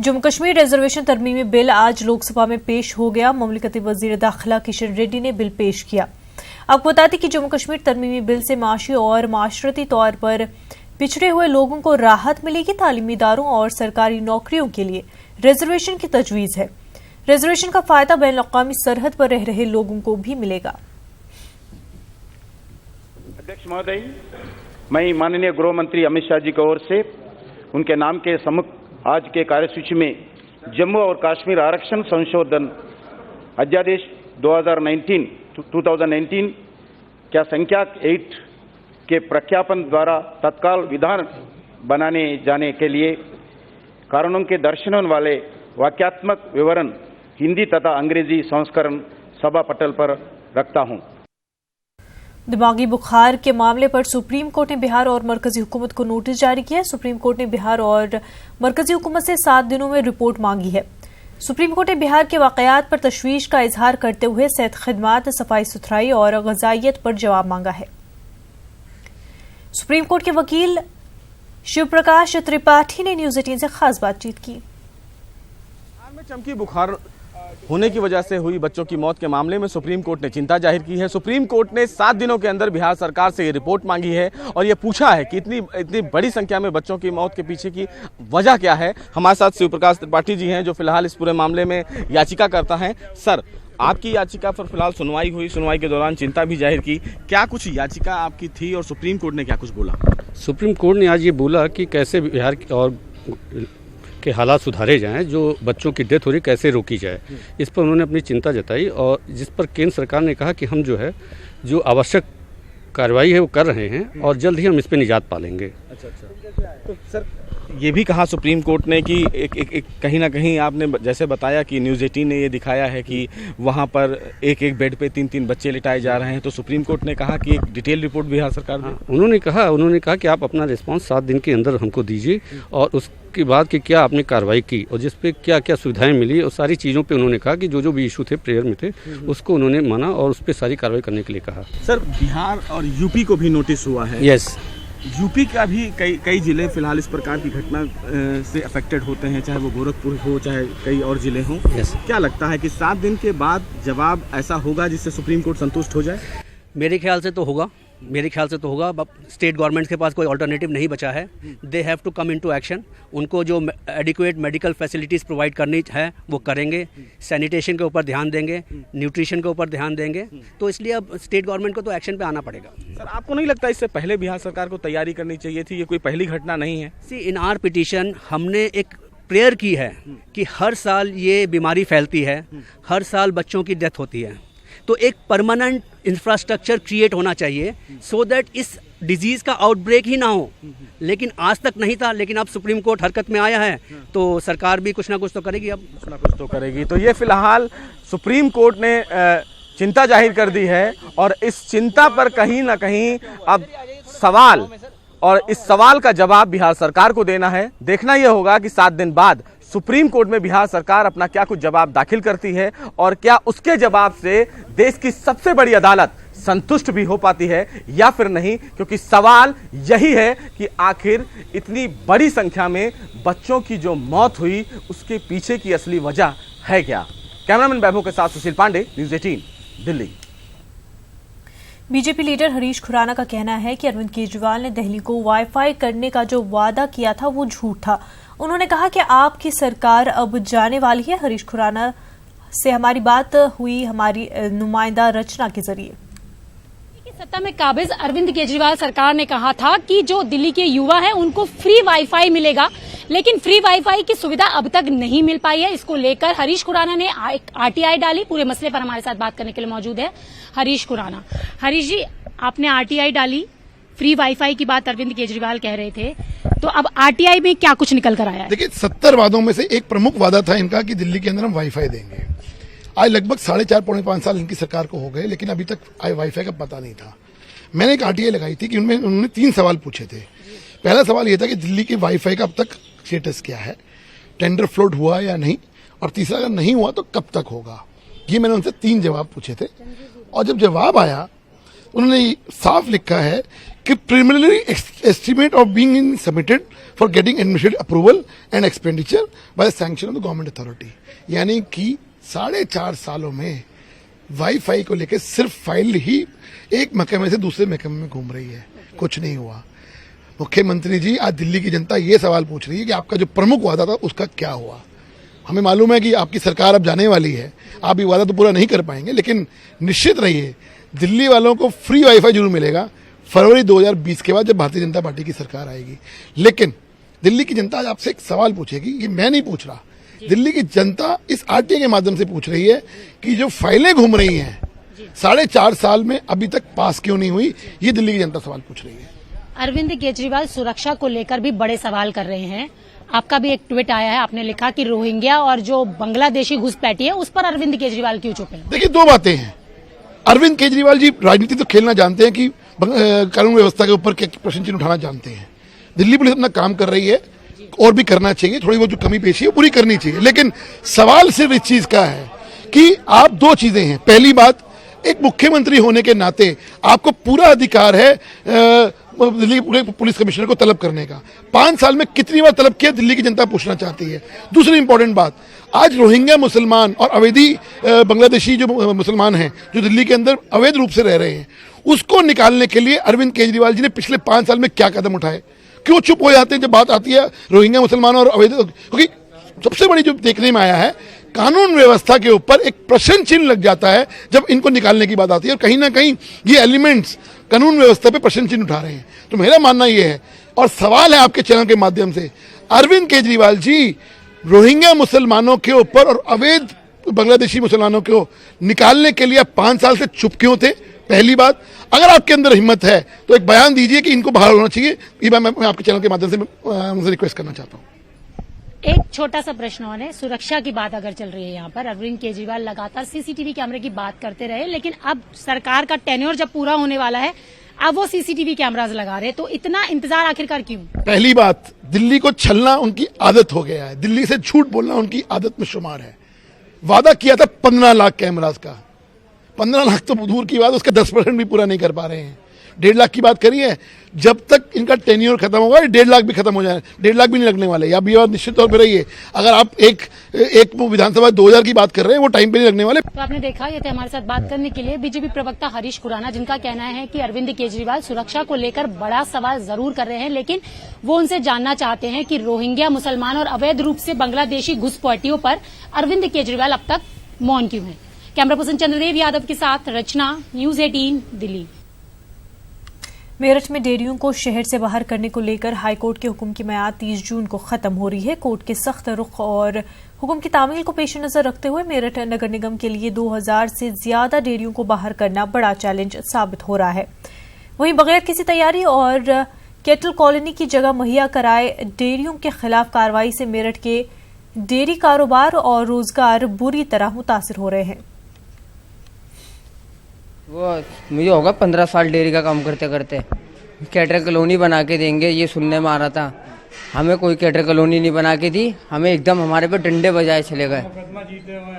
Jammu Kashmir reservation तरमीमी bill आज लोकसभा में पेश हो गया। ममलिकती वजीर दाखिला किशन रेड्डी ने बिल पेश किया। आपको बता दें कि जम्मू कश्मीर तरमीमी बिल से माशी और माशरती तौर पर पिछड़े हुए लोगों को राहत मिलेगी। तालीमी इदारों और सरकारी नौकरियों के लिए रिजर्वेशन की तजवीज है। रिजर्वेशन का फायदा बैन अक़वामी सरहद पर रह रहे लोगों को भी मिलेगा। अध्यक्ष महोदय, मैं माननीय गृह मंत्री अमित शाह जी की ओर से उनके नाम के सम्मुख आज के कार्यसूची में जम्मू और कश्मीर आरक्षण संशोधन अध्यादेश 2019 क्या संख्या 8 के प्रख्यापन द्वारा तत्काल विधान बनाने जाने के लिए कारणों के दर्शाने वाले वाक्यात्मक विवरण हिंदी तथा अंग्रेजी संस्करण सभा पटल पर रखता हूं। दिमागी बुखार के मामले पर सुप्रीम कोर्ट ने बिहार और मरकजी हुकूमत को नोटिस जारी किया। सुप्रीम कोर्ट ने बिहार और मरकजी हुकूमत से 7 दिनों में रिपोर्ट मांगी है। सुप्रीम कोर्ट ने बिहार के वाकयात पर तशवीश का इजहार करते हुए सेहत खिदमात, सफाई सुथराई और ग़िज़ाइयत पर जवाब मांगा है। सुप्रीम कोर्ट के वकील शिव प्रकाश त्रिपाठी ने न्यूज़ 18 से खास बातचीत की। बिहार में चमकी बुखार होने की वजह से हुई बच्चों की मौत के मामले में सुप्रीम कोर्ट ने चिंता जाहिर की है। सुप्रीम कोर्ट ने 7 दिनों के अंदर बिहार सरकार से ये रिपोर्ट मांगी है और ये पूछा है कि इतनी बड़ी संख्या में बच्चों की मौत के पीछे की वजह क्या है। हमारे साथ शिव प्रकाश त्रिपाठी जी हैं जो फिलहाल इस पूरे मामले में याचिका करता है। सर, आपकी याचिका पर फिलहाल सुनवाई हुई, सुनवाई के दौरान चिंता भी जाहिर की, क्या कुछ याचिका आपकी थी और सुप्रीम कोर्ट ने क्या कुछ बोला? सुप्रीम कोर्ट ने आज ये बोला कि कैसे बिहार और के हालात सुधारे जाएं, जो बच्चों की डेथ हो रही कैसे रोकी जाए, इस पर उन्होंने अपनी चिंता जताई और जिस पर केंद्र सरकार ने कहा कि हम जो आवश्यक कार्रवाई है वो कर रहे हैं और जल्द ही हम इस पर निजात पालेंगे। अच्छा। तो सर, ये भी कहा सुप्रीम कोर्ट ने कि एक कहीं ना कहीं आपने जैसे बताया कि न्यूज़ 18 ने ये दिखाया है कि वहाँ पर एक बेड पे 3 बच्चे लिटाए जा रहे हैं, तो सुप्रीम कोर्ट ने कहा कि एक डिटेल रिपोर्ट बिहार सरकार दे। उन्होंने कहा कि आप अपना रिस्पांस 7 दिन के अंदर हमको दीजिए और उसके बाद कि क्या आपने कार्रवाई की और जिस पे क्या क्या सुविधाएं मिली और सारी चीज़ों पे उन्होंने कहा कि जो भी इशू थे प्रेयर में थे उसको उन्होंने माना और उस पर सारी कार्रवाई करने के लिए कहा। सर, बिहार और यूपी को भी नोटिस हुआ है। यस, यूपी का भी कई जिले फिलहाल इस प्रकार की घटना से अफेक्टेड होते हैं, चाहे वो गोरखपुर हो चाहे कई और जिले हों। क्या लगता है कि 7 दिन के बाद जवाब ऐसा होगा जिससे सुप्रीम कोर्ट संतुष्ट हो जाए? मेरे ख्याल से तो होगा। स्टेट गवर्नमेंट के पास कोई अल्टरनेटिव नहीं बचा है। They have to come into action. उनको जो एडिक्वेट मेडिकल फैसिलिटीज़ प्रोवाइड करनी है वो करेंगे, सैनिटेशन के ऊपर ध्यान देंगे, न्यूट्रिशन के ऊपर ध्यान देंगे। तो इसलिए अब स्टेट गवर्नमेंट को तो एक्शन पे आना पड़ेगा। सर, आपको नहीं लगता इससे पहले बिहार सरकार को तैयारी करनी चाहिए थी? ये कोई पहली घटना नहीं है। सी, इन आर पिटीशन हमने एक प्रेयर की है कि हर साल ये बीमारी फैलती है, हर साल बच्चों की डेथ होती है, तो एक परमानेंट इंफ्रास्ट्रक्चर क्रिएट होना चाहिए सो दैट इस डिजीज़ का आउटब्रेक ही ना हो। लेकिन आज तक नहीं था, लेकिन अब सुप्रीम कोर्ट हरकत में आया है तो सरकार भी कुछ ना कुछ तो करेगी। अब कुछ ना कुछ तो करेगी। तो ये फिलहाल सुप्रीम कोर्ट ने चिंता जाहिर कर दी है और इस चिंता पर कहीं ना कहीं अब सवाल और इस सवाल का जवाब बिहार सरकार को देना है। देखना यह होगा कि 7 दिन बाद सुप्रीम कोर्ट में बिहार सरकार अपना क्या कुछ जवाब दाखिल करती है और क्या उसके जवाब से देश की सबसे बड़ी अदालत संतुष्ट भी हो पाती है या फिर नहीं, क्योंकि सवाल यही है कि आखिर इतनी बड़ी संख्या में बच्चों की जो मौत हुई उसके पीछे की असली वजह है क्या। कैमरामैन वैभव के साथ सुशील Pandey, news 18, Delhi. BJP leader Harish Khurana का कहना है कि अरविंद केजरीवाल ने दिल्ली को वाईफाई करने का जो वादा किया था वो झूठ था। उन्होंने कहा कि आपकी सरकार अब जाने वाली है। हरीश खुराना से हमारी बात हुई हमारी नुमाइंदा रचना के जरिए। सत्ता में काबिज अरविंद केजरीवाल सरकार ने कहा था कि जो दिल्ली के युवा हैं उनको फ्री वाईफाई मिलेगा, लेकिन फ्री वाईफाई की सुविधा अब तक नहीं मिल पाई है। इसको लेकर हरीश खुराना ने आरटीआई डाली। पूरे मसले पर हमारे साथ बात करने के लिए मौजूद है हरीश खुराना। हरीश जी, आपने आरटीआई डाली, फ्री वाईफाई की बात अरविंद केजरीवाल कह रहे थे, तो अब आरटीआई में क्या कुछ निकल कर आया है? देखिए, 70 वादों में से एक प्रमुख वादा था इनका कि दिल्ली के अंदर हम वाईफाई देंगे। आज लगभग 4.5 पौने 5 साल इनकी सरकार को हो गए, लेकिन अभी तक वाईफाई का पता नहीं था। मैंने एक आरटीआई लगाई थी कि उन्होंने 3 सवाल पूछे थे। पहला सवाल यह था कि दिल्ली के वाईफाई का अब तक स्टेटस क्या है, टेंडर फ्लोट हुआ या नहीं, और तीसरा अगर नहीं हुआ तो कब तक होगा। ये मैंने उनसे 3 जवाब पूछे थे और जब जवाब आया उन्होंने साफ लिखा है preliminary estimate of being submitted for getting administrative approval and expenditure by the sanction of the government authority. यानी कि 4.5 सालों में वाईफाई को लेकर सिर्फ फाइल ही एक महकमे से दूसरे महकमे में घूम रही है, कुछ नहीं हुआ। मुख्यमंत्री जी, आज दिल्ली की जनता ये सवाल पूछ रही है कि आपका जो प्रमुख वादा था उसका क्या हुआ। हमें मालूम है कि आपकी सरकार अब जाने वाली है, आप ये वादा तो पूरा नहीं कर पाएंगे, लेकिन निश्चित रहिए दिल्ली वालों को फ्री वाईफाई जरूर मिलेगा फरवरी 2020 के बाद, जब भारतीय जनता पार्टी की सरकार आएगी। लेकिन दिल्ली की जनता आज आपसे एक सवाल पूछेगी, ये मैं नहीं पूछ रहा, दिल्ली की जनता इस आरटीए के माध्यम से पूछ रही है कि जो फाइलें घूम रही हैं 4.5 साल में अभी तक पास क्यों नहीं हुई, ये दिल्ली की जनता सवाल पूछ रही है। अरविंद केजरीवाल सुरक्षा को लेकर भी बड़े सवाल कर रहे हैं। आपका भी एक ट्वीट आया है, आपने लिखा कि रोहिंग्या और जो बांग्लादेशी घुसपैठी है उस पर अरविंद केजरीवाल क्यों चुप हैं? देखिए, दो बातें हैं। अरविंद केजरीवाल जी राजनीति तो खेलना जानते हैं कि कानून व्यवस्था के ऊपर प्रश्न चिन्ह उठाना जानते हैं। दिल्ली पुलिस अपना काम कर रही है और भी करना चाहिए, थोड़ी बहुत जो कमी पेशी है पूरी करनी चाहिए। लेकिन सवाल सिर्फ इस चीज का है कि आप दो चीजें हैं। पहली बात, एक मुख्यमंत्री होने के नाते आपको पूरा अधिकार है दिल्ली पुलिस कमिश्नर को तलब करने का। 5 साल में कितनी बार तलब किया, दिल्ली की जनता पूछना चाहती है। दूसरी इंपॉर्टेंट बात, आज रोहिंग्या मुसलमान और अवैधी बांग्लादेशी जो मुसलमान हैं, जो दिल्ली के अंदर अवैध रूप से रह रहे हैं, उसको निकालने के लिए अरविंद केजरीवाल जी ने पिछले 5 साल में क्या कदम उठाए? क्यों चुप हो जाते हैं जब बात आती है रोहिंग्या मुसलमान और अवैध? क्योंकि सबसे बड़ी जो देखने में आया है, कानून व्यवस्था के ऊपर एक प्रश्न चिन्ह लग जाता है जब इनको निकालने की बात आती है, और कहीं ना कहीं ये एलिमेंट्स कानून व्यवस्था पे प्रश्न चिन्ह उठा रहे हैं। तो मेरा मानना ये है, और सवाल है आपके चैनल के माध्यम से, अरविंद केजरीवाल जी रोहिंग्या मुसलमानों के ऊपर और अवैध बांग्लादेशी मुसलमानों को निकालने के लिए 5 साल से चुप क्यों थे? पहली बात, अगर आपके अंदर हिम्मत है तो एक बयान दीजिए कि इनको बाहर होना चाहिए। ये मैं आपके चैनल के माध्यम से उनसे रिक्वेस्ट करना चाहता हूँ। एक छोटा सा प्रश्न और है, सुरक्षा की बात अगर चल रही है यहाँ पर, अरविंद केजरीवाल लगातार सीसीटीवी कैमरे की बात करते रहे, लेकिन अब सरकार का टेन्योर जब पूरा होने वाला है, अब वो सीसीटीवी कैमरास लगा रहे, तो इतना इंतजार आखिरकार क्यों? पहली बात, दिल्ली को छलना उनकी आदत हो गया है, दिल्ली से झूठ बोलना उनकी आदत में शुमार है। वादा किया था 15 लाख कैमरास का, 15 लाख तो दूर की बात, उसका 10% भी पूरा नहीं कर पा रहे हैं। 1.5 लाख की बात करी है, जब तक इनका टेन्योर खत्म होगा 1.5 लाख भी खत्म हो जाए, 1.5 लाख भी नहीं लगने वाले। अब ये बात निश्चित तौर पर रही है, अगर आप एक विधानसभा 2000 की बात कर रहे हैं, वो टाइम पे नहीं लगने वाले। तो आपने देखा, ये थे हमारे साथ बात करने के लिए बीजेपी प्रवक्ता हरीश खुराना, जिनका कहना है कि अरविंद केजरीवाल सुरक्षा को लेकर बड़ा सवाल जरूर कर रहे हैं, लेकिन वो उनसे जानना चाहते हैं कि रोहिंग्या मुसलमान और अवैध रूप से बांग्लादेशी घुसपैठियों पर अरविंद केजरीवाल अब तक मौन क्यों है। कैमरा पर्सन चंद्रदेव यादव के साथ रचना, न्यूज 18 दिल्ली। मेरठ में डेयरियों को शहर से बाहर करने को लेकर हाईकोर्ट के हुक्म की मियाद 30 जून को खत्म हो रही है। कोर्ट के सख्त रुख और हुक्म की तामील को पेश नजर रखते हुए मेरठ नगर निगम के लिए 2000 से ज्यादा डेयरियों को बाहर करना बड़ा चैलेंज साबित हो रहा है। वहीं बगैर किसी तैयारी और कैटल कॉलोनी की जगह मुहैया कराए डेयरियों के खिलाफ कार्रवाई से मेरठ के डेयरी कारोबार और रोजगार बुरी तरह मुतासिर हो रहे हैं। वो मुझे होगा 15 साल डेयरी का काम करते करते। कैटर कॉलोनी बना के देंगे ये सुनने में आ रहा था, हमें कोई कैटर कॉलोनी नहीं बना के दी, हमें एकदम हमारे पे डंडे बजाए चले गए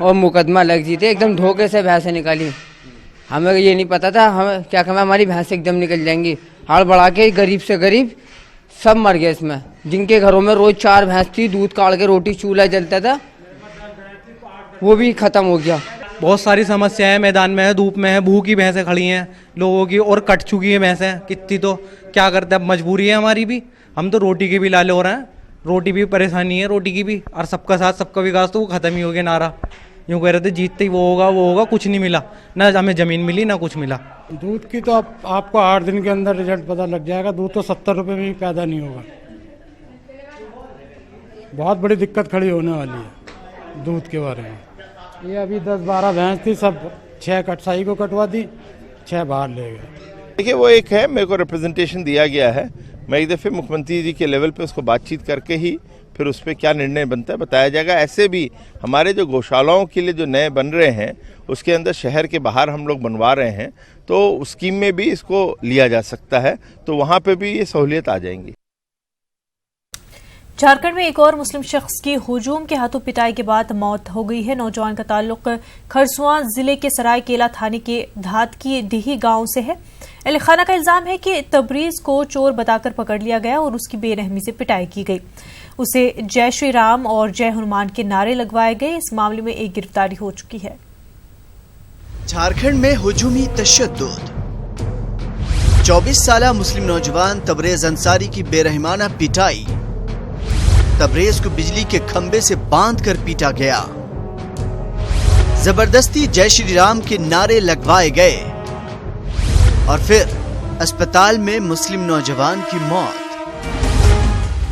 और मुकदमा लग जीते, एकदम धोखे से भैंसें निकाली। हमें ये नहीं पता था, हमें क्या कहना, हमारी भैंसें एकदम निकल जाएंगी। हाड़ बढ़ा के गरीब से गरीब सब मर गए इसमें। जिनके घरों में रोज 4 भैंस थी, दूध काट के रोटी चूल्हा जलता था, वो भी खत्म हो गया। बहुत सारी समस्याएं मैदान में है, धूप में है, भूख की भैंसें खड़ी हैं लोगों की और कट चुकी है भैंसें कितनी, तो क्या करते हैं, अब मजबूरी है हमारी भी। हम तो रोटी के भी लाले हो रहे हैं, रोटी भी परेशानी है, रोटी की भी। और सबका साथ सबका विकास, तो वो खत्म ही हो गया नारा। यूँ कह रहे थे जीतते ही वो होगा, कुछ नहीं मिला, ना हमें जमीन मिली ना कुछ मिला। दूध की तो आपको 8 दिन के अंदर रिजल्ट पता लग जाएगा। दूध तो 70 रुपये में भी पैदा नहीं होगा। बहुत बड़ी दिक्कत खड़ी होने वाली है दूध के बारे में। ये अभी 10-12 भैंस थी, सब 6 कटसाई को कटवा दी, 6 बाहर ले गए। देखिए, वो एक है, मेरे को रिप्रेजेंटेशन दिया गया है, मैं एक दफ़े मुख्यमंत्री जी के लेवल पे उसको बातचीत करके ही फिर उस पर क्या निर्णय बनता है बताया जाएगा। ऐसे भी हमारे जो गौशालाओं के लिए जो नए बन रहे हैं, उसके अंदर शहर के बाहर हम लोग बनवा रहे हैं, तो उस स्कीम में भी इसको लिया जा सकता है, तो वहाँ पे भी ये सहूलियत आ जाएंगी। झारखंड में एक और मुस्लिम शख्स की हुजूम के हाथों पिटाई के बाद मौत हो गई है। नौजवान का ताल्लुक खरसुआं जिले के सरायकेला थाने के धात की डीही गांव से है। अली खाना का इल्जाम है कि तबरीज को चोर बताकर पकड़ लिया गया और उसकी बेरहमी से पिटाई की गई। उसे जय श्री राम और जय हनुमान के नारे लगवाए गए। इस मामले में एक गिरफ्तारी हो चुकी है। झारखंड में हुजूमी तशद्दुद। 24 साला मुस्लिम नौजवान तबरेज अंसारी की बेरहमाना पिटाई। तबरेज को बिजली के खंबे से बांधकर पीटा गया। जबरदस्ती जय श्री राम के नारे लगवाए गए और फिर अस्पताल में मुस्लिम नौजवान की मौत।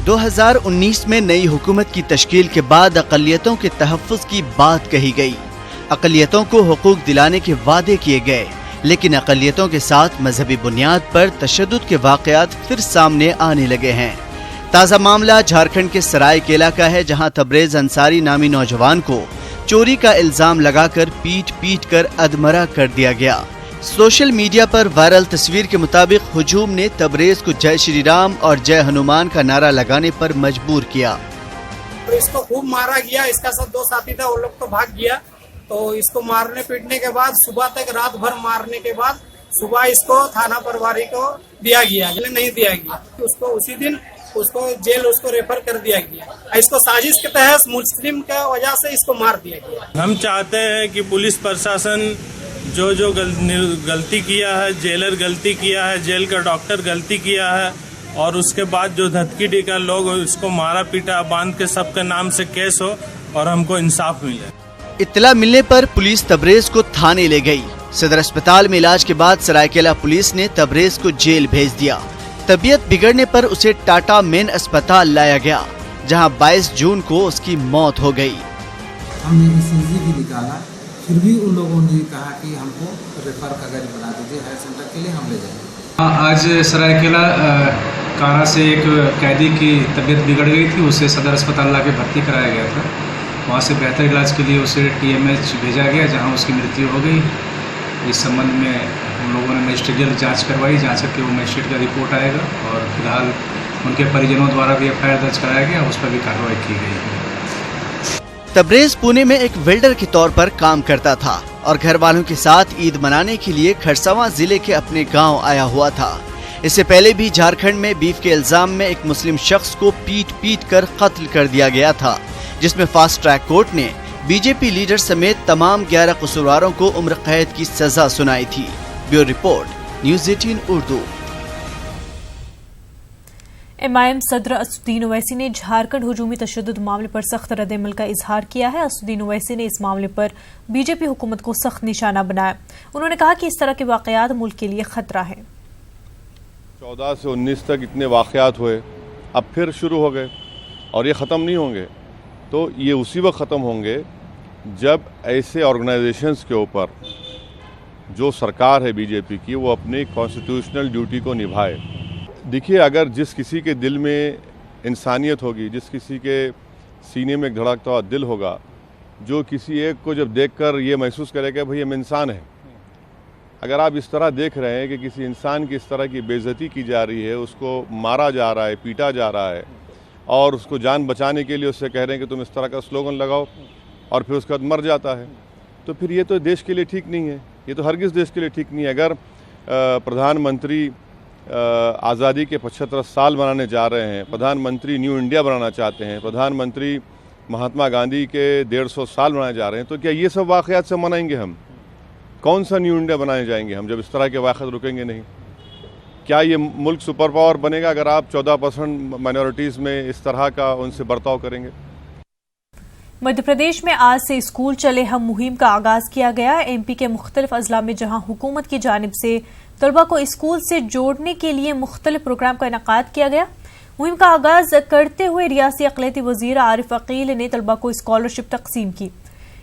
2019 में नई हुकूमत की तश्कील के बाद अक़लियतों के तहफ़्फ़ुज़ की बात कही गई। अक़लियतों को हुकूक दिलाने के वादे किए गए, लेकिन अक़लियतों के साथ मजहबी बुनियाद पर तशद्दुद के वाक़यात फिर सामने आने लगे हैं। ताज़ा मामला झारखंड के सरायकेला का है, जहां तबरेज अंसारी नामी नौजवान को चोरी का इल्जाम लगाकर पीट कर अधमरा कर दिया गया। सोशल मीडिया पर वायरल तस्वीर के मुताबिक हुजूम ने तबरेज को जय श्री राम और जय हनुमान का नारा लगाने पर मजबूर किया। तो इसको खूब मारा गया। इसका सब 2 साथी था, वो लोग तो भाग गया। तो इसको मारने पीटने के बाद सुबह तक रात भर मारने के बाद सुबह इसको थाना प्रभारी को दिया गया, नहीं दिया गया। उसको उसी दिन उसको जेल रेफर कर दिया गया। इसको साजिश के तहत मुस्लिम के वजह से इसको मार दिया गया। हम चाहते हैं कि पुलिस प्रशासन जो गलती किया है, जेलर गलती किया है, जेल का डॉक्टर गलती किया है और उसके बाद जो धतकी टीका लोग इसको मारा पीटा बांध के सबके नाम से केस हो और हमको इंसाफ मिले। इत्तला मिलने पर पुलिस तबरेज को थाने ले गई। सदर अस्पताल में इलाज के बाद सरायकेला पुलिस ने तबरेज को जेल भेज दिया। तबीयत बिगड़ने पर उसे टाटा मेन अस्पताल लाया गया, जहां 22 जून को उसकी मौत हो गई। हमने ECG भी निकाला, फिर भी उन लोगों ने कहा कि हमको रेफर कागज बना दीजिए, हायर सेंटर के लिए हम ले जाएंगे। आज सरायकेला कारा से एक कैदी की तबीयत बिगड़ गई थी, उसे सदर अस्पताल लाके भर्ती कराया गया था। वहाँ से बेहतर इलाज के लिए उसे TMH भेजा गया, जहाँ उसकी मृत्यु हो गई। इस संबंध में हम लोगों ने मजिस्ट्रेटियल जांच करवाई, जांच करके वो मजिस्ट्रेट का रिपोर्ट आएगा और फिलहाल उनके परिजनों द्वारा भी FIR दर्ज कराया गया, उस पर भी कार्रवाई की गई है। तबरेज पुणे में एक वेल्डर के तौर पर काम करता था और घर वालों के साथ ईद मनाने के लिए खरसवां जिले के अपने गांव आया हुआ था। इससे पहले भी झारखंड में बीफ के इल्जाम में एक मुस्लिम शख्स को पीट कर कत्ल कर दिया गया था, जिसमें फास्ट ट्रैक कोर्ट ने बीजेपी लीडर समेत तमाम 11 कसूरवारों को उम्र कैद की सजा सुनाई थी। Bureau report, news 18 Urdu. MIM सदर असदुद्दीन ओवैसी ने झारखंड हुजूमी तशद्दुद मामले पर सख्त रद्द-ए-अमल का इजहार किया है। असदुद्दीन ओवैसी ने इस मामले पर बीजेपी हुकूमत को सख्त निशाना बनाया। उन्होंने कहा कि इस तरह के वाकयात मुल्क के लिए खतरा है। 14 से 19 तक इतने वाकयात हुए, अब फिर शुरू हो गए और ये ख़त्म नहीं होंगे। तो ये उसी वक्त ख़त्म होंगे जब ऐसे ऑर्गेनाइजेशंस के ऊपर जो सरकार है बीजेपी की, वो अपनी कॉन्स्टिट्यूशनल ड्यूटी को निभाए। देखिए, अगर जिस किसी के दिल में इंसानियत होगी, जिस किसी के सीने में एक धड़कता हुआ दिल होगा, जो किसी एक को जब देखकर ये महसूस करेगा भाई हम इंसान हैं। अगर आप इस तरह देख रहे हैं कि किसी इंसान की इस तरह की बेइज्जती की जा रही है, उसको मारा जा रहा है, पीटा जा रहा है और उसको जान बचाने के लिए उससे कह रहे हैं कि तुम इस तरह का स्लोगन लगाओ और फिर उसके बाद मर जाता है, तो फिर ये तो देश के लिए ठीक नहीं है। ये तो हरगिज़ देश के लिए ठीक नहीं है। अगर प्रधानमंत्री आज़ादी के 75 साल मनाने जा रहे हैं, प्रधानमंत्री न्यू इंडिया बनाना चाहते हैं, प्रधानमंत्री महात्मा गांधी के 150 साल मनाए जा रहे हैं, तो क्या ये सब वाक़यात से मनाएंगे हम? कौन सा न्यू इंडिया बनाए जाएंगे हम जब इस तरह के वाक़यात रुकेंगे नहीं? क्या ये मुल्क सुपर पावर बनेगा अगर आप 14% माइनॉरिटीज़ में इस तरह का उनसे बर्ताव करेंगे? मध्य प्रदेश में आज से स्कूल चले हम मुहिम का आगाज किया गया। MP के मुख्तलिफ अजला में जहां हुकूमत की जानिब से तलबा को स्कूल से जोड़ने के लिए मुख्तलिफ प्रोग्राम का इनेकाद किया गया। मुहिम का आगाज करते हुए रियासी अक़लियती वज़ीर आरिफ अकील ने तलबा को स्कॉलरशिप तकसीम की।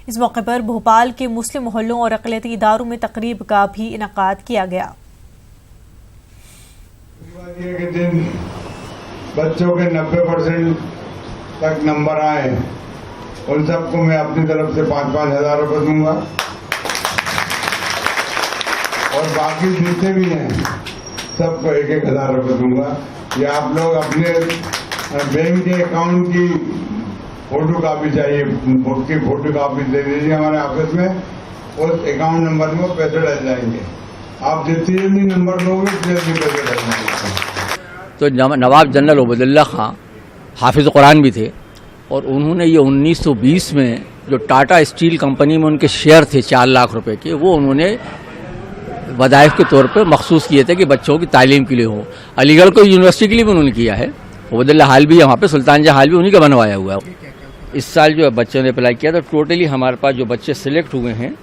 इस मौके पर भोपाल के मुस्लिम मोहल्लों और अक़लियती इदारों में तकरीब का भी इनेकाद किया गया। बच्चों के 90% तक नंबर आए, उन सबको मैं अपनी तरफ से 5-5 हज़ार रुपये दूंगा और बाकी जितने भी हैं सबको 1-1 हज़ार रुपये दूंगा। ये आप लोग अपने बैंक के अकाउंट की फोटो कापी चाहिए, बुक की फोटो कापी दे दीजिए हमारे ऑफिस में, उस अकाउंट नंबर में पैसे डल जाएंगे। आप जितने भी नंबर लोगे उतने भी पैसे लगेंगे। तो नवाब जनरल उबैदुल्लाह खां हाफिज कुरान भी थे और उन्होंने ये 1920 में जो टाटा स्टील कंपनी में उनके शेयर थे 4 लाख रुपए के, वो उन्होंने वज़ाइफ के तौर पे मखसूस किए थे कि बच्चों की तालीम के लिए हो। अलीगढ़ को यूनिवर्सिटी के लिए भी उन्होंने किया है। उबैदुल्लाह हाल भी वहाँ पे सुल्तान जहाँ हाल भी उन्हीं का बनवाया हुआ है। इस साल जो बच्चों ने अप्लाई किया तो टोटली हमारे पास जो बच्चे सिलेक्ट हुए हैं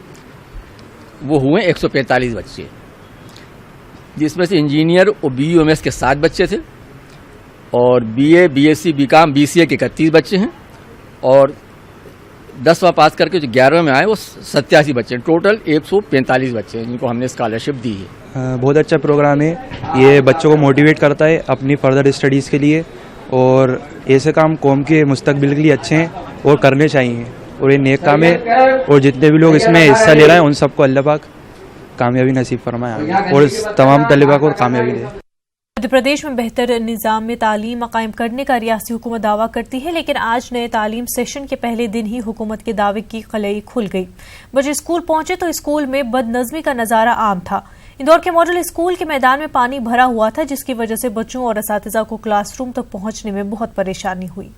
वो हुए 145 बच्चे, जिसमें से इंजीनियर और BUMS के 7 बच्चे थे और BA, BSc, BCom, BCA के 31 बच्चे हैं और 10वां पास करके जो 11वें में आए वो 87 बच्चे हैं। टोटल 145 बच्चे हैं जिनको हमने स्कॉलरशिप दी है। बहुत अच्छा प्रोग्राम है, ये बच्चों को मोटिवेट करता है अपनी फर्दर स्टडीज़ के लिए और ऐसे काम कौम के मुस्तकबिल के लिए अच्छे हैं और करने चाहिए और ये नेक काम है और जितने भी लोग इसमें हिस्सा ले रहे हैं उन सबको अल्लाह पाक कामयाबी नसीब फरमाए और तमाम तलबा को कामयाबी दे। मध्य प्रदेश में बेहतर निज़ाम में तालीम कायम करने का रियासी हुकूमत दावा करती है, लेकिन आज नए तालीम सेशन के पहले दिन ही हुकूमत के दावे की कलई खुल गई। बच्चे स्कूल पहुंचे तो स्कूल में बदनज़मी का नज़ारा आम था। इंदौर के मॉडल स्कूल के मैदान में पानी भरा हुआ था, जिसकी वजह से बच्चों और असातिज़ा को क्लासरूम तक पहुंचने में बहुत परेशानी हुई।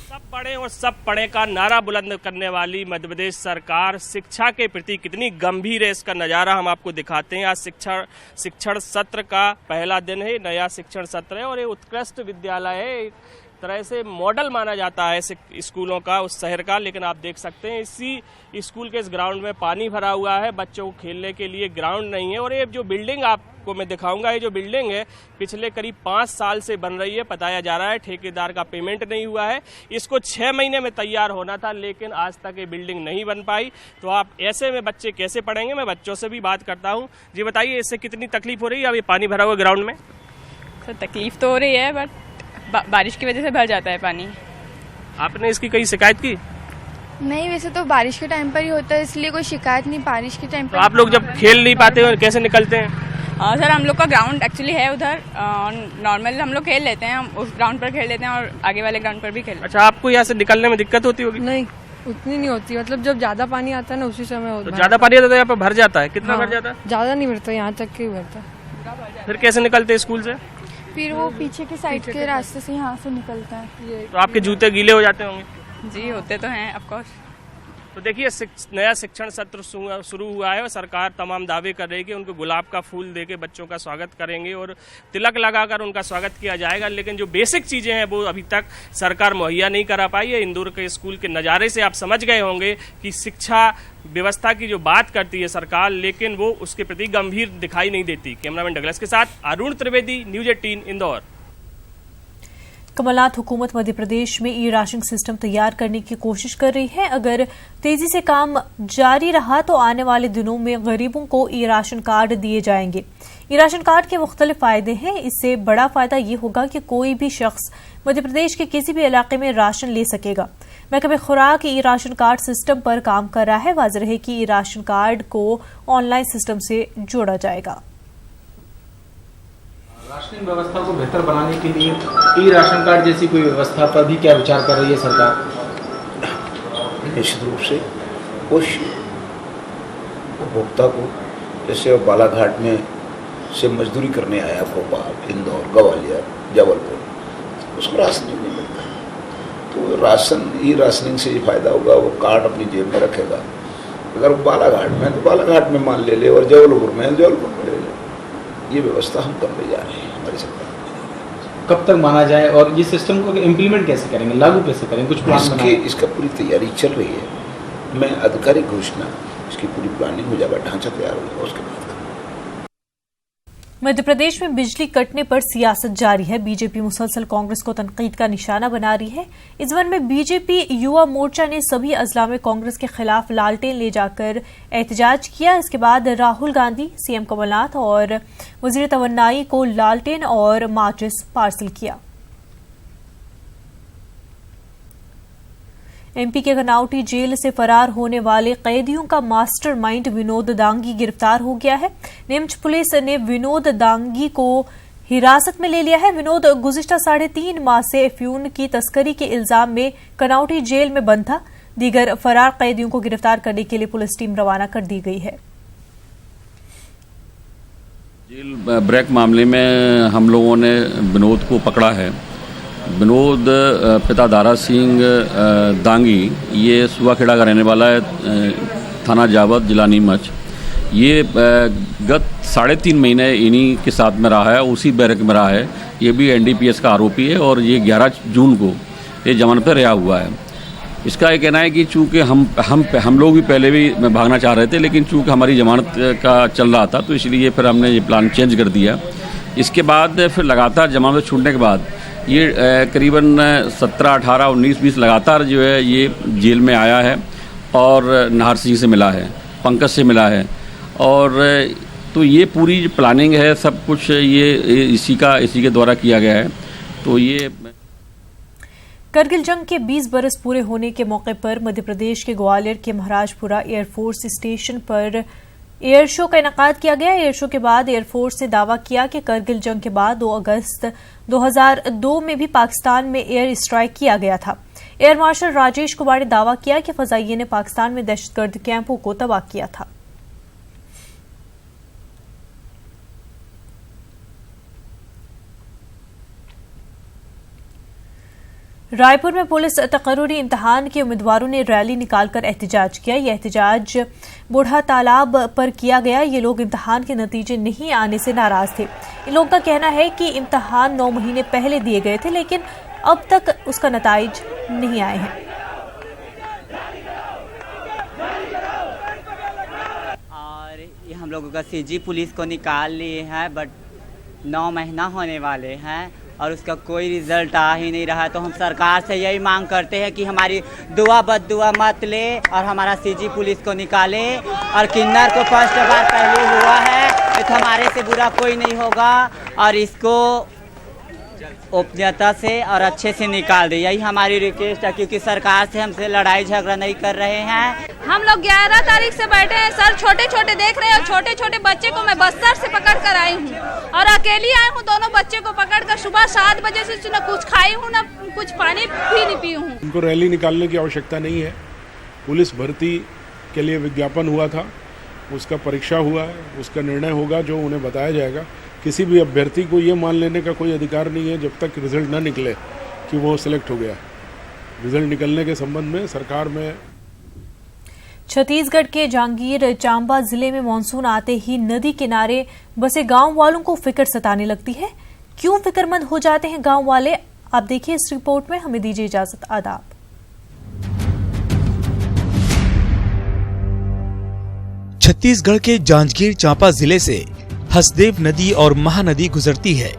सब पढ़े और सब पढ़े का नारा बुलंद करने वाली मध्य प्रदेश सरकार शिक्षा के प्रति कितनी गंभीर है, इसका नज़ारा हम आपको दिखाते हैं। आज शिक्षण सत्र का पहला दिन है, नया शिक्षण सत्र है और ये उत्कृष्ट विद्यालय है, एक तरह से मॉडल माना जाता है स्कूलों का उस शहर का। लेकिन आप देख सकते हैं इसी स्कूल के इस ग्राउंड में पानी भरा हुआ है, बच्चों को खेलने के लिए ग्राउंड नहीं है। और ये जो बिल्डिंग आपको मैं दिखाऊंगा, ये जो बिल्डिंग है पिछले करीब 5 साल से बन रही है, बताया जा रहा है ठेकेदार का पेमेंट नहीं हुआ है। इसको 6 महीने में तैयार होना था, लेकिन आज तक ये बिल्डिंग नहीं बन पाई। तो आप ऐसे में बच्चे कैसे पढ़ेंगे? मैं बच्चों से भी बात करता हूँ। जी बताइए, इससे कितनी तकलीफ हो रही है? अब ये पानी भरा हुआ ग्राउंड में सर तकलीफ तो हो रही है, बट बारिश की वजह से भर जाता है पानी। आपने इसकी कहीं शिकायत की? नहीं, वैसे तो बारिश के टाइम पर ही होता है, इसलिए कोई शिकायत नहीं। बारिश के टाइम पर तो आप लोग जब खेल नहीं पाते हो कैसे निकलते हैं? सर हम लोग का ग्राउंड एक्चुअली है उधर, नॉर्मल हम लोग खेल लेते हैं, हम उस ग्राउंड पर खेल लेते हैं और आगे वाले ग्राउंड पर भी खेल। अच्छा, आपको यहाँ से निकलने में दिक्कत होती होगी? नहीं, उतनी नहीं होती, मतलब जब ज्यादा पानी आता है ना उसी समय होता है। तो ज्यादा पानी आता है तो यहाँ पर भर जाता है? कितना भर जाता है? ज्यादा नहीं भरता, यहाँ तक के भरता। फिर कैसे निकलते हैं स्कूल से? फिर वो पीछे के साइड के रास्ते से यहाँ से निकलता है। तो आपके जूते गीले हो जाते होंगे? जी होते तो हैं ऑफ कोर्स। तो देखिए, नया शिक्षण सत्र शुरू हुआ है और सरकार तमाम दावे कर रही है कि उनको गुलाब का फूल देके बच्चों का स्वागत करेंगे और तिलक लगाकर उनका स्वागत किया जाएगा। लेकिन जो बेसिक चीजें हैं वो अभी तक सरकार मुहैया नहीं करा पाई है। इंदौर के स्कूल के नज़ारे से आप समझ गए होंगे कि शिक्षा व्यवस्था की जो बात करती है सरकार, लेकिन वो उसके प्रति गंभीर दिखाई नहीं देती। कैमरामैन डगलस के साथ अरुण त्रिवेदी, न्यूज 18 इंदौर। कमलनाथ हुकूमत मध्य प्रदेश में ई राशन सिस्टम तैयार करने की कोशिश कर रही है। अगर तेजी से काम जारी रहा तो आने वाले दिनों में गरीबों को ई राशन कार्ड दिए जाएंगे। ई राशन कार्ड के मुख्तलिफ फायदे हैं। इससे बड़ा फायदा ये होगा कि कोई भी शख्स मध्य प्रदेश के किसी भी इलाके में राशन ले सकेगा। महकमे खुराक ई राशन कार्ड सिस्टम पर काम कर रहा है। वाज़ेह है कि ई राशन कार्ड को ऑनलाइन सिस्टम से जोड़ा जाएगा। राशनिंग व्यवस्था को बेहतर बनाने के लिए ई राशन कार्ड जैसी कोई व्यवस्था पर भी क्या विचार कर रही है सरकार? निश्चित रूप से उस उपभोक्ता को, जैसे बालाघाट में से मजदूरी करने आया, भोपाल, इंदौर, ग्वालियर, जबलपुर, उसको राशन नहीं मिलता, तो राशन ई राशनिंग से ये फायदा होगा, वो कार्ड अपनी जेब में रखेगा। अगर वो बालाघाट में तो बालाघाट में मान ले और जबलपुर में जबलपुर में ले ले। ये व्यवस्था हम करने जा रहे हैं हमारी सरकार। कब तक माना जाए और ये सिस्टम को इम्प्लीमेंट कैसे करेंगे, लागू कैसे करेंगे? कुछ प्लान इसका पूरी तैयारी चल रही है। मैं आधिकारिक घोषणा, इसकी पूरी प्लानिंग हो जाएगा, ढांचा तैयार हो जाएगा, उसके बाद। मध्य प्रदेश में बिजली कटने पर सियासत जारी है। बीजेपी मुसलसल कांग्रेस को तनकीद का निशाना बना रही है। इस वन में बीजेपी युवा मोर्चा ने सभी अजला में कांग्रेस के खिलाफ लालटेन ले जाकर एहतजाज किया। इसके बाद राहुल गांधी, सीएम कमलनाथ और वजीर तवन्नाई को लालटेन और माचिस पार्सल किया। एमपी के कनौटी जेल से फरार होने वाले कैदियों का मास्टरमाइंड विनोद दांगी गिरफ्तार हो गया है। नीमच पुलिस ने विनोद दांगी को हिरासत में ले लिया है। विनोद गुज़िश्ता 3.5 माह से अफ्यून की तस्करी के इल्जाम में कनौटी जेल में बंद था। दीगर फरार कैदियों को गिरफ्तार करने के लिए पुलिस टीम रवाना कर दी गई है। जेल ब्रेक मामले में हम लोगों ने विनोद को पकड़ा है। विनोद पिता दारा सिंह दांगी, ये सुवाखेड़ा का रहने वाला है, थाना जावद, जिला नीमच। ये गत 3.5 महीने इन्हीं के साथ में रहा है, उसी बैरक में रहा है। ये भी एनडीपीएस का आरोपी है और ये 11 जून को ये जमानत पर रिहा हुआ है। इसका ये कहना है कि चूँकि हम लोग भी पहले भी भागना चाह रहे थे, लेकिन चूँकि हमारी जमानत का चल रहा था तो इसलिए फिर हमने ये प्लान चेंज कर दिया। इसके बाद फिर लगातार जमानत छूटने के बाद ये करीबन 17, 18, 19, 20 लगातार जो है ये जेल में आया है और नाहर सिंह से मिला है, पंकज से मिला है। और तो ये पूरी जो प्लानिंग है सब कुछ ये इसी के द्वारा किया गया है। तो ये करगिल जंग के 20 बरस पूरे होने के मौके पर मध्य प्रदेश के ग्वालियर के महाराजपुरा एयरफोर्स स्टेशन पर एयर शो का इनेकाद किया गया। एयर शो के बाद एयरफोर्स ने दावा किया कि करगिल जंग के बाद 2 अगस्त 2002 में भी पाकिस्तान में एयर स्ट्राइक किया गया था। एयर मार्शल राजेश कुमार ने दावा किया कि फजाइये ने पाकिस्तान में दहशतगर्द कैंपों को तबाह किया था। रायपुर में पुलिस तकर्रुरी इम्तिहान के उम्मीदवारों ने रैली निकालकर एहतजाज किया। यह एहतजाज बूढ़ा तालाब पर किया गया। ये लोग इम्तिहान के नतीजे नहीं आने से नाराज थे। इन लोगों का कहना है कि इम्तिहान 9 महीने पहले दिए गए थे, लेकिन अब तक उसका नतीज नहीं आए हैं। और ये हम लोगों का सीजी पुलिस को निकाल लिए हैं, बट 9 महीना होने वाले हैं और उसका कोई रिजल्ट आ ही नहीं रहा। तो हम सरकार से यही मांग करते हैं कि हमारी दुआ बद्दुआ मत ले और हमारा सीजी पुलिस को निकाले। और किन्नर को फर्स्ट बार पहले हुआ है तो हमारे से बुरा कोई नहीं होगा और इसको उपन्यता से और अच्छे से निकाल दे, यही हमारी रिक्वेस्ट है। क्योंकि सरकार से हमसे लड़ाई झगड़ा नहीं कर रहे हैं। हम लोग 11 तारीख से बैठे हैं सर, छोटे छोटे देख रहे हैं। छोटे छोटे बच्चे को मैं बस्तर से पकड़ कर आई हूँ और अकेली आई हूँ। दोनों बच्चे को पकड़ कर सुबह 7 बजे से न कुछ खाई हूँ न कुछ पानी भी नहीं पी हूँ। उनको रैली निकालने की आवश्यकता नहीं है। पुलिस भर्ती के लिए विज्ञापन हुआ था, उसका परीक्षा हुआ है, उसका निर्णय होगा जो उन्हें बताया जाएगा। किसी भी अभ्यर्थी को ये मान लेने का कोई अधिकार नहीं है जब तक रिजल्ट न निकले कि वो सिलेक्ट हो गया। रिजल्ट निकलने के संबंध में सरकार में। छत्तीसगढ़ के जांगीर चांबा जिले में मानसून आते ही नदी किनारे बसे गांव वालों को फिक्र सताने लगती है। क्यों फिक्रमंद हो जाते हैं गांव वाले, आप देखिए इस रिपोर्ट में। हमें दीजिए इजाजत, आदाब। छत्तीसगढ़ के जांजगीर चांपा जिले से हसदेव नदी और महानदी गुजरती है।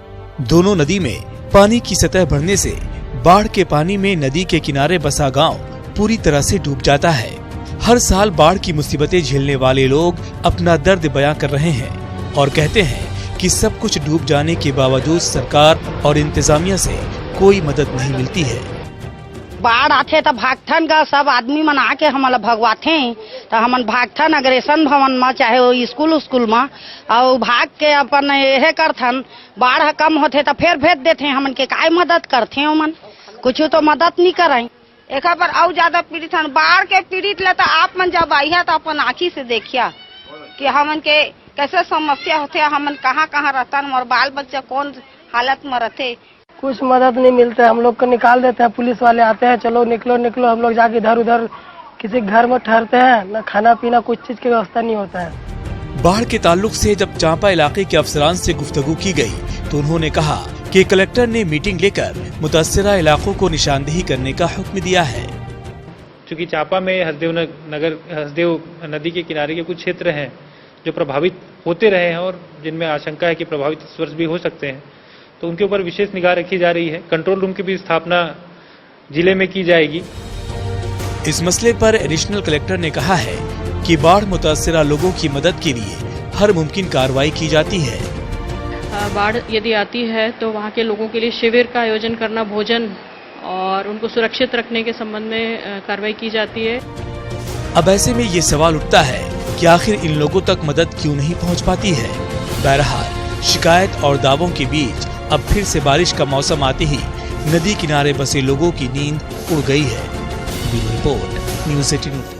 दोनों नदी में पानी की सतह बढ़ने से बाढ़ के पानी में नदी के किनारे बसा गांव पूरी तरह से डूब जाता है। हर साल बाढ़ की मुसीबतें झेलने वाले लोग अपना दर्द बयां कर रहे हैं और कहते हैं कि सब कुछ डूब जाने के बावजूद सरकार और इंतजामिया से कोई मदद नहीं मिलती है। बाढ़ आथे तो भागथन का सब आदमी मन आके हमला भगवाथे तो हमन भागथन अग्रेसन भवन में चाहे वो स्कूल में और भाग के अपन यह करथन। बाढ़ कम होते तो फिर भेज देते हमन के काय मदद करते हमन, कुछ तो मदद नहीं कराई। एक पर और ज्यादा पीड़ित हन। बाढ़ के पीड़ित ले तो आप मन जब आई है तो अपन आँखी से देखिया कि हमन के कैसे समस्या होते, हमन कहाँ कहाँ रहतन, और बाल बच्चा कौन हालत में रहते। कुछ मदद नहीं मिलता है। हम लोग को निकाल देते हैं, पुलिस वाले आते हैं, चलो निकलो निकलो। हम लोग जाके इधर उधर किसी घर में ठहरते हैं, न खाना पीना कुछ चीज की व्यवस्था नहीं होता है। बाढ़ के ताल्लुक से जब चांपा इलाके के अफसरान से गुफ्तगू की गई तो उन्होंने कहा कि कलेक्टर ने मीटिंग लेकर मुतासिरा इलाकों को निशानदेही करने का हुक्म दिया है। चूँकि चांपा में हसदेव नदी के किनारे के कुछ क्षेत्र हैं जो प्रभावित होते रहे हैं और जिनमें आशंका है कि प्रभावित इस वर्ष भी हो सकते हैं, तो उनके ऊपर विशेष निगाह रखी जा रही है। कंट्रोल रूम की भी स्थापना जिले में की जाएगी। इस मसले पर एडिशनल कलेक्टर ने कहा है कि बाढ़ मुतासिरा लोगों की मदद के लिए हर मुमकिन कार्रवाई की जाती है। बाढ़ यदि आती है तो वहाँ के लोगों के लिए शिविर का आयोजन करना, भोजन और उनको सुरक्षित रखने के संबंध में कार्रवाई की जाती है। अब ऐसे में ये सवाल उठता है कि आखिर इन लोगों तक मदद क्यों नहीं पहुँच पाती है। बहरहाल शिकायत और दावों के बीच अब फिर से बारिश का मौसम आते ही नदी किनारे बसे लोगों की नींद उड़ गई है। Bureau report, news 18।